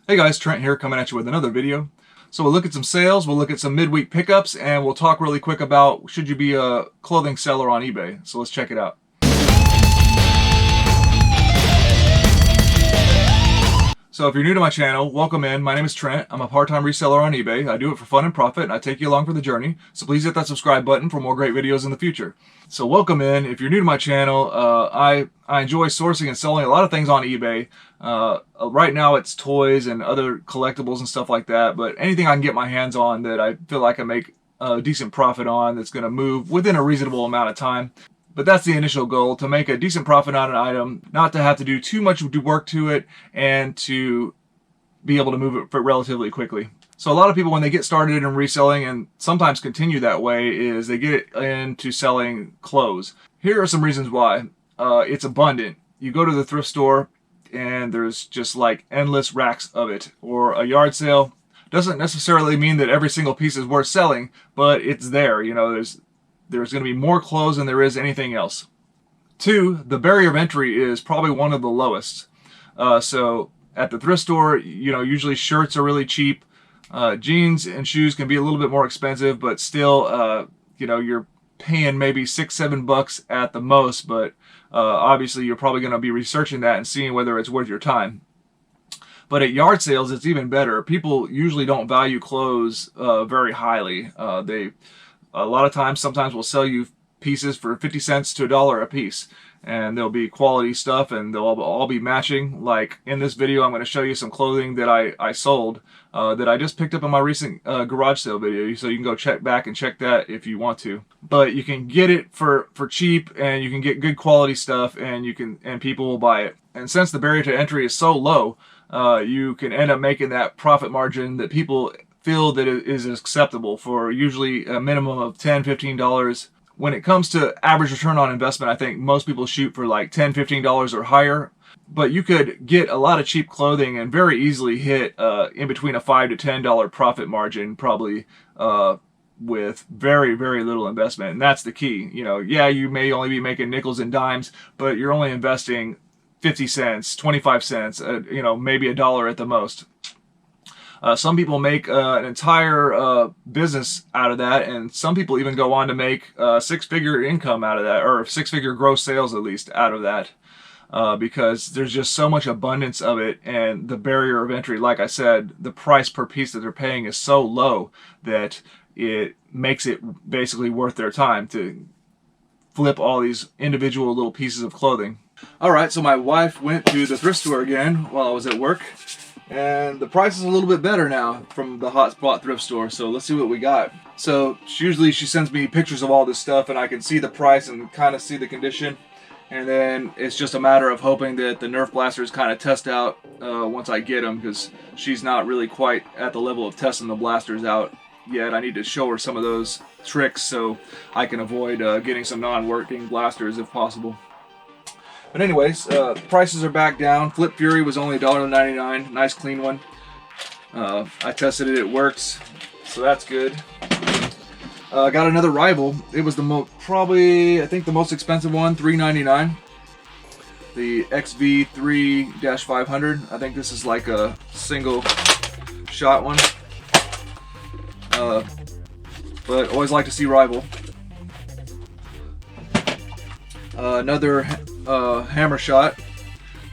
Hey guys, Trent here coming at you with another video. So we'll look at some sales, we'll look at some midweek pickups, and we'll talk really quick about should you be a clothing seller on eBay. So let's check it out. So if you're new to my channel, welcome in. My name is Trent. I'm a part-time reseller on eBay. I do it for fun and profit, and I take you along for the journey. So please hit that subscribe button for more great videos in the future. So welcome in. If you're new to my channel, I enjoy sourcing and selling a lot of things on eBay. Right now it's toys and other collectibles and stuff like that, but anything I can get my hands on that I feel like I make a decent profit on that's going to move within a reasonable amount of time. But that's the initial goal, to make a decent profit on an item, not to have to do too much work to it, and to be able to move it relatively quickly. So a lot of people, when they get started in reselling, and sometimes continue that way, is they get into selling clothes. Here are some reasons why. It's abundant. You go to the thrift store, and there's just like endless racks of it. Or a yard sale. Doesn't necessarily mean that every single piece is worth selling, but it's there. You know, there's going to be more clothes than there is anything else. Two, the barrier of entry is probably one of the lowest. So at the thrift store, you know, usually shirts are really cheap. Jeans and shoes can be a little bit more expensive, but still, you know, you're paying maybe $6-7 at the most, but obviously you're probably going to be researching that and seeing whether it's worth your time. But at yard sales, it's even better. People usually don't value clothes very highly. A lot of times, sometimes we'll sell you pieces for 50 cents to $1 a piece, and they'll be quality stuff, and they'll all be matching. Like in this video, I'm going to show you some clothing that I sold that I just picked up in my recent garage sale video, so you can go check back and check that if you want to. But you can get it for cheap, and you can get good quality stuff, and people will buy it. And since the barrier to entry is so low, you can end up making that profit margin that people feel that it is acceptable, for usually a minimum of $10-15. When it comes to average return on investment, I think most people shoot for like $10-15 or higher. But you could get a lot of cheap clothing and very easily hit in between a $5 to $10 profit margin, probably with very, very little investment. And that's the key. You know, yeah, you may only be making nickels and dimes, but you're only investing 50 cents, 25 cents, you know, maybe $1 at the most. Some people make an entire business out of that, and some people even go on to make six-figure income out of that, or six-figure gross sales at least out of that, because there's just so much abundance of it, and the barrier of entry, like I said, the price per piece that they're paying is so low that it makes it basically worth their time to flip all these individual little pieces of clothing. Alright, so my wife went to the thrift store again while I was at work, and the price is a little bit better now from the Hotspot thrift store, so let's see what we got. So usually she sends me pictures of all this stuff, and I can see the price and kind of see the condition, and then it's just a matter of hoping that the Nerf blasters kind of test out once I get them, because she's not really quite at the level of testing the blasters out yet. I need to show her some of those tricks so I can avoid getting some non-working blasters if possible. But anyways, prices are back down. Flip Fury was only $1.99. Nice clean one. I tested it, it works, so that's good. Got another rival. It was probably, I think, the most expensive one, $3.99. The XV3-500. I think this is like a single shot one. But always like to see rival. Another hammer shot,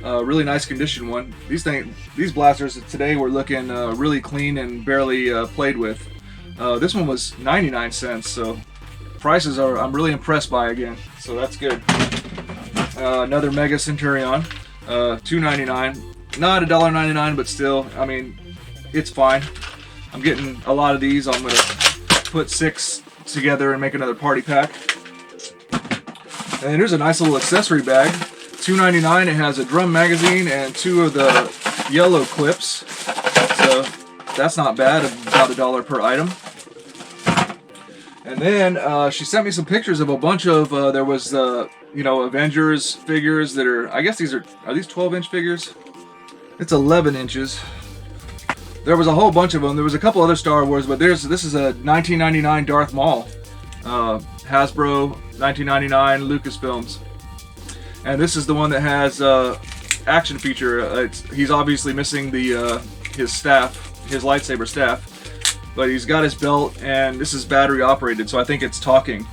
really nice condition one. These blasters today were looking really clean and barely played with. This one was 99 cents, so prices I'm really impressed by again, so that's good. Another Mega Centurion, $2.99, not $1.99, but still, I mean, it's fine. I'm getting a lot of these. I'm gonna put 6 together and make another party pack. And here's a nice little accessory bag, $2.99. It has a drum magazine and 2 of the yellow clips, so that's not bad, about $1 per item. And then she sent me some pictures of a bunch of, there was, you know, Avengers figures that are, I guess these are these 12-inch figures? It's 11 inches. There was a whole bunch of them. There was a couple other Star Wars, but this is a 1999 Darth Maul. Hasbro, 1999, Lucasfilms. And this is the one that has action feature. He's obviously missing the his staff, his lightsaber staff. But he's got his belt, and this is battery operated, so I think it's talking.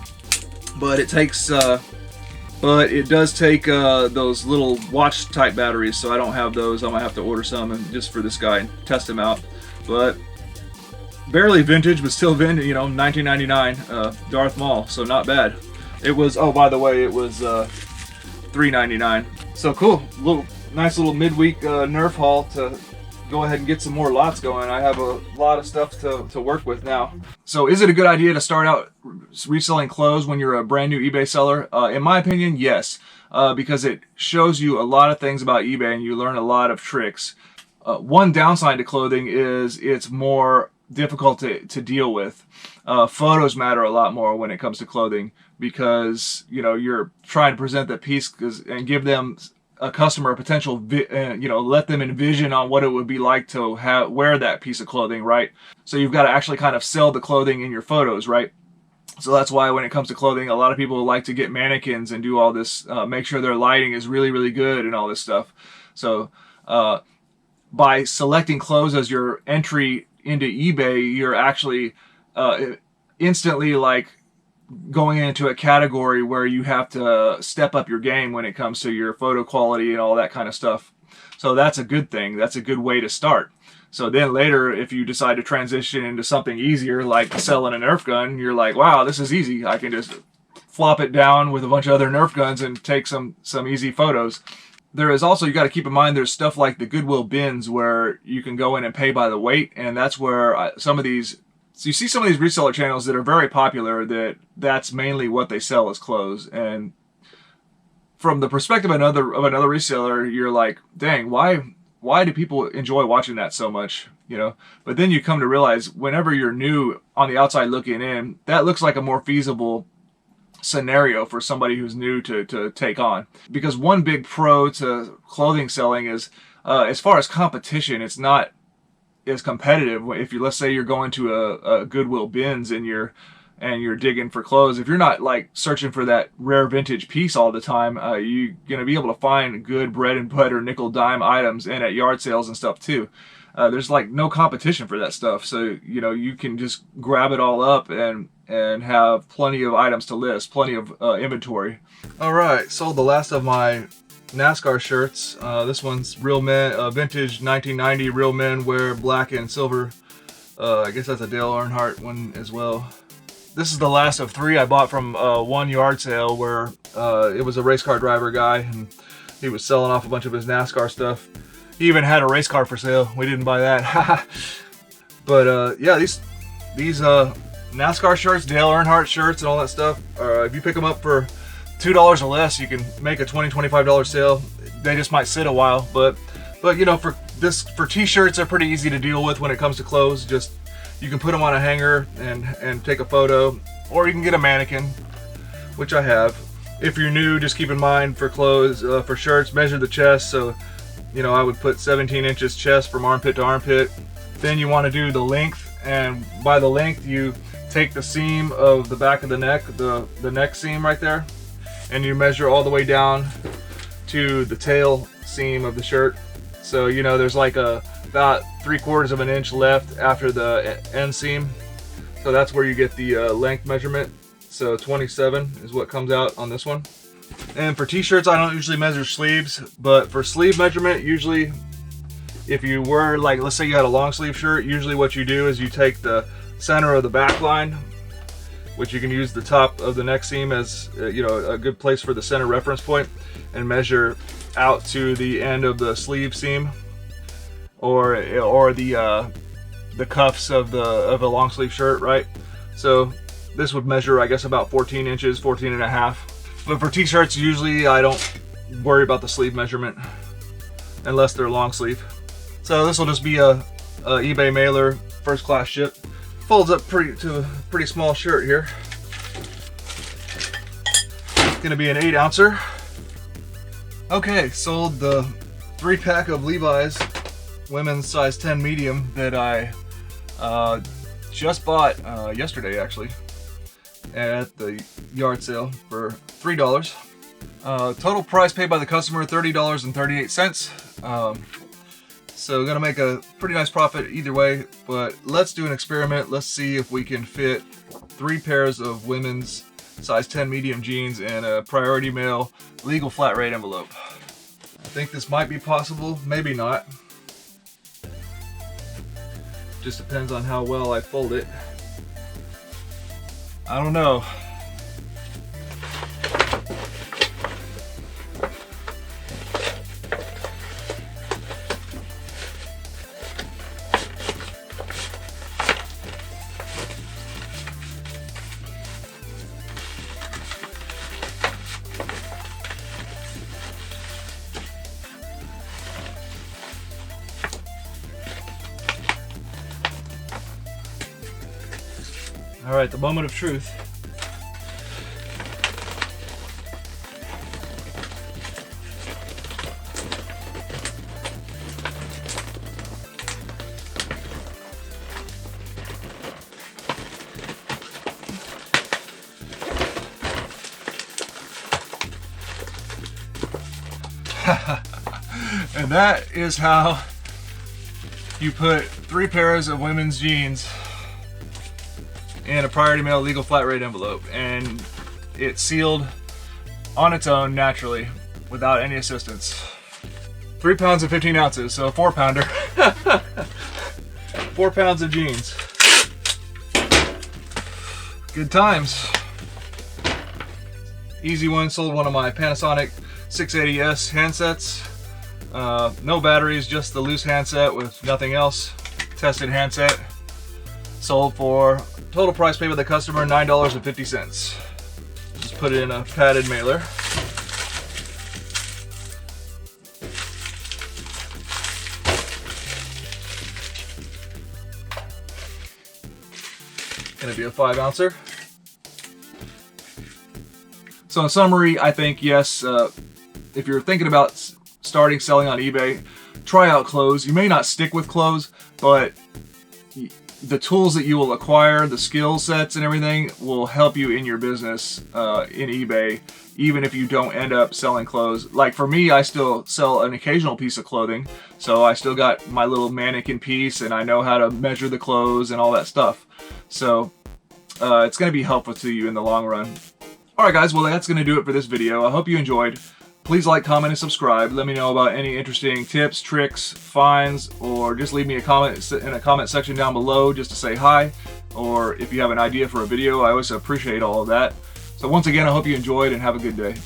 But it takes, but it does take those little watch type batteries, so I don't have those. I'm gonna have to order some and just for this guy and test him out. But barely vintage, but still vintage. You know, 1999 Darth Maul, so not bad. It was. Oh, by the way, it was $3.99. So cool, nice little midweek Nerf haul to go ahead and get some more lots going. I have a lot of stuff to work with now. So is it a good idea to start out reselling clothes when you're a brand new eBay seller? In my opinion, yes, because it shows you a lot of things about eBay and you learn a lot of tricks. One downside to clothing is it's more difficult to deal with. Photos matter a lot more when it comes to clothing because, you know, you're trying to present that piece and give them a customer a potential, you know, let them envision on what it would be like to wear that piece of clothing, right? So you've got to actually kind of sell the clothing in your photos, right? So that's why when it comes to clothing, a lot of people like to get mannequins and do all this, make sure their lighting is really, really good and all this stuff. So by selecting clothes as your entry into eBay, you're actually instantly like going into a category where you have to step up your game when it comes to your photo quality and all that kind of stuff. So that's a good thing. That's a good way to start. So then later, if you decide to transition into something easier, like selling a Nerf gun, you're like, wow, this is easy. I can just flop it down with a bunch of other Nerf guns and take some easy photos. There is also, you got to keep in mind, there's stuff like the Goodwill bins where you can go in and pay by the weight. And that's where some of these, so you see some of these reseller channels that are very popular that's mainly what they sell as clothes. And from the perspective of another reseller, you're like, dang, why do people enjoy watching that so much? You know, but then you come to realize whenever you're new on the outside looking in, that looks like a more feasible scenario for somebody who's new to take on. Because one big pro to clothing selling is, as far as competition, it's not as competitive. If you, let's say you're going to a Goodwill bins and you're digging for clothes, if you're not like searching for that rare vintage piece all the time, you're going to be able to find good bread and butter nickel dime items and at yard sales and stuff too. There's like no competition for that stuff, so you know you can just grab it all up and have plenty of items to list, plenty of inventory. All right, sold the last of my NASCAR shirts. This one's Real Men, vintage 1990 Real Men wear black and silver. I guess that's a Dale Earnhardt one as well. This is the last of 3 I bought from one yard sale where it was a race car driver guy and he was selling off a bunch of his NASCAR stuff. He even had a race car for sale. We didn't buy that. But yeah, these NASCAR shirts, Dale Earnhardt shirts and all that stuff, if you pick them up for $2 or less, you can make a $20, $25 sale. They just might sit a while, but you know, for t-shirts, they're pretty easy to deal with when it comes to clothes. Just you can put them on a hanger and take a photo, or you can get a mannequin, which I have. If you're new, just keep in mind for clothes, for shirts, measure the chest. So, you know, I would put 17 inches chest from armpit to armpit. Then you want to do the length, and by the length, you take the seam of the back of the neck, the neck seam right there, and you measure all the way down to the tail seam of the shirt. So, you know, there's like about 3/4 of an inch left after the end seam. So that's where you get the length measurement. So 27 is what comes out on this one. And for t-shirts, I don't usually measure sleeves, but for sleeve measurement, usually if you were like, let's say you had a long sleeve shirt, usually what you do is you take the center of the back line, which you can use the top of the neck seam as you know, a good place for the center reference point, and measure out to the end of the sleeve seam, or the cuffs of a long sleeve shirt, right? So this would measure, I guess, about 14 inches, 14 and a half. But for t-shirts, usually I don't worry about the sleeve measurement unless they're long sleeve. So this will just be a eBay mailer, first class ship. Folds up to a pretty small shirt here. It's gonna be an 8-ouncer. Okay, sold the 3-pack of Levi's women's size 10 medium that I just bought yesterday, actually, at the yard sale for $3. Total price paid by the customer, $30.38. So gonna make a pretty nice profit either way, but let's do an experiment. Let's see if we can fit 3 pairs of women's size 10 medium jeans in a priority mail legal flat rate envelope. I think this might be possible, maybe not. Just depends on how well I fold it. I don't know. All right, the moment of truth. And that is how you put 3 pairs of women's jeans in a priority mail legal flat rate envelope, and it's sealed on its own naturally without any assistance. 3 pounds and 15 ounces, so a 4-pounder. 4 pounds of jeans. Good times. Easy one. Sold one of my Panasonic 680S handsets. No batteries, just the loose handset with nothing else. Tested handset. Sold for total price paid by the customer $9.50. Just put it in a padded mailer. Gonna be a 5-ouncer. So in summary, I think yes, if you're thinking about starting selling on eBay, try out clothes. You may not stick with clothes, but the tools that you will acquire, the skill sets and everything will help you in your business in eBay, even if you don't end up selling clothes. Like for me, I still sell an occasional piece of clothing, so I still got my little mannequin piece and I know how to measure the clothes and all that stuff. So it's going to be helpful to you in the long run. Alright guys, well that's going to do it for this video. I hope you enjoyed. Please like, comment, and subscribe. Let me know about any interesting tips, tricks, finds, or just leave me a comment in a comment section down below just to say hi. Or if you have an idea for a video, I always appreciate all of that. So once again, I hope you enjoyed and have a good day.